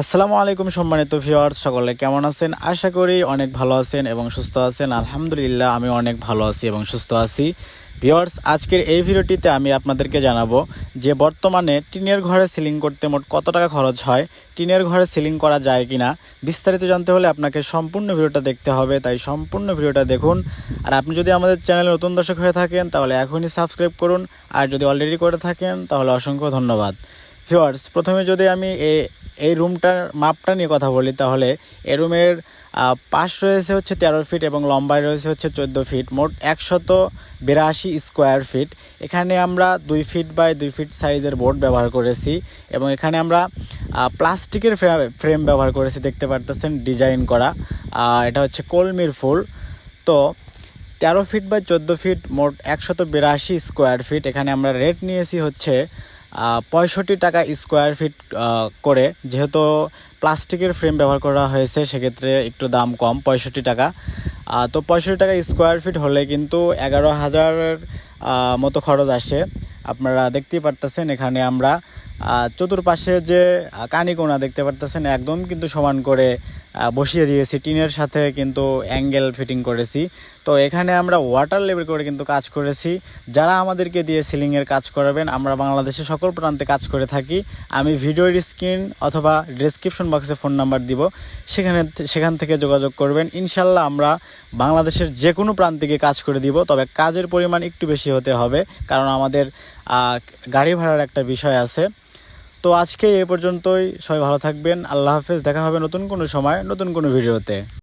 আসসালামু আলাইকুম সম্মানিত ভিউয়ার্স, সকলে কেমন আছেন? আশা করি অনেক ভালো আছেন এবং সুস্থ আছেন। আলহামদুলিল্লাহ আমি অনেক ভালো আছি এবং সুস্থ আছি। ভিউয়ার্স, আজকের এই ভিডিওটিতে আমি আপনাদেরকে জানাবো যে বর্তমানে টিনের ঘরে সিলিং করতে মোট কত টাকা খরচ হয়, টিনের ঘরে সিলিং করা যায় কিনা বিস্তারিত জানতে হলে আপনাকে সম্পূর্ণ ভিডিওটা দেখতে হবে। তাই সম্পূর্ণ ভিডিওটা দেখুন। আর আপনি যদি আমাদের চ্যানেলে নতুন দর্শক হয়ে থাকেন তাহলে এখনই সাবস্ক্রাইব করুন, আর যদি অলরেডি করে থাকেন তাহলে অসংখ্য ধন্যবাদ। ভিউয়ার্স, প্রথমে যদি আমি এই রুমটার মাপটা নিয়ে কথা বলি, তাহলে এই রুমের পাশ রয়েছে হচ্ছে 13 ফিট এবং লম্বায় রয়েছে হচ্ছে 14 ফিট, মোট 182 স্কোয়ার ফিট। এখানে আমরা 2 ফিট বাই 2 ফিট সাইজের বোর্ড ব্যবহার করেছি এবং এখানে আমরা প্লাস্টিকের ফ্রেম ব্যবহার করেছি, দেখতে পারতেছেন ডিজাইন করা। এটা হচ্ছে কলমির ফুল। তো 13 ফিট বাই 14 ফিট, মোট 182 স্কোয়ার ফিট। এখানে আমরা রেট নিয়েছি হচ্ছে 65 টাকা স্কোয়ার ফিট করে। যেহেতু প্লাস্টিকের ফ্রেম ব্যবহার করা হয়েছে সেক্ষেত্রে একটু দাম কম, 65 টাকা। তো 65 টাকা স্কোয়ার ফিট হলে কিন্তু 11,000-এর মতো খরচ আসে। আপনারা দেখতেই পারতেছেন এখানে আমরা চতুর্পাশে যে কানিকোনা দেখতে পারতেছেন একদম কিন্তু সমান করে বসিয়ে দিয়েছি, টিনের সাথে কিন্তু অ্যাঙ্গেল ফিটিং করেছি। তো এখানে আমরা ওয়াটার লেভেল করে কিন্তু কাজ করেছি। যারা আমাদেরকে দিয়ে সিলিংয়ের কাজ করাবেন, আমরা বাংলাদেশের সকল প্রান্তে কাজ করে থাকি। আমি ভিডিওর স্ক্রিন অথবা ডেসক্রিপশন বক্সে ফোন নাম্বার দিব, সেখান থেকে যোগাযোগ করবেন। ইনশাল্লাহ আমরা বাংলাদেশের যে কোনো প্রান্তিকে কাজ করে দিব, তবে কাজের পরিমাণ একটু বেশি হতে হবে, কারণ আমাদের গাড়ি ভাড়ার একটা বিষয় আছে। তো আজকে এ পর্যন্তই। সবাই ভালো থাকবেন। আল্লাহ হাফেজ। দেখা হবে নতুন কোনো সময় নতুন কোনো ভিডিওতে।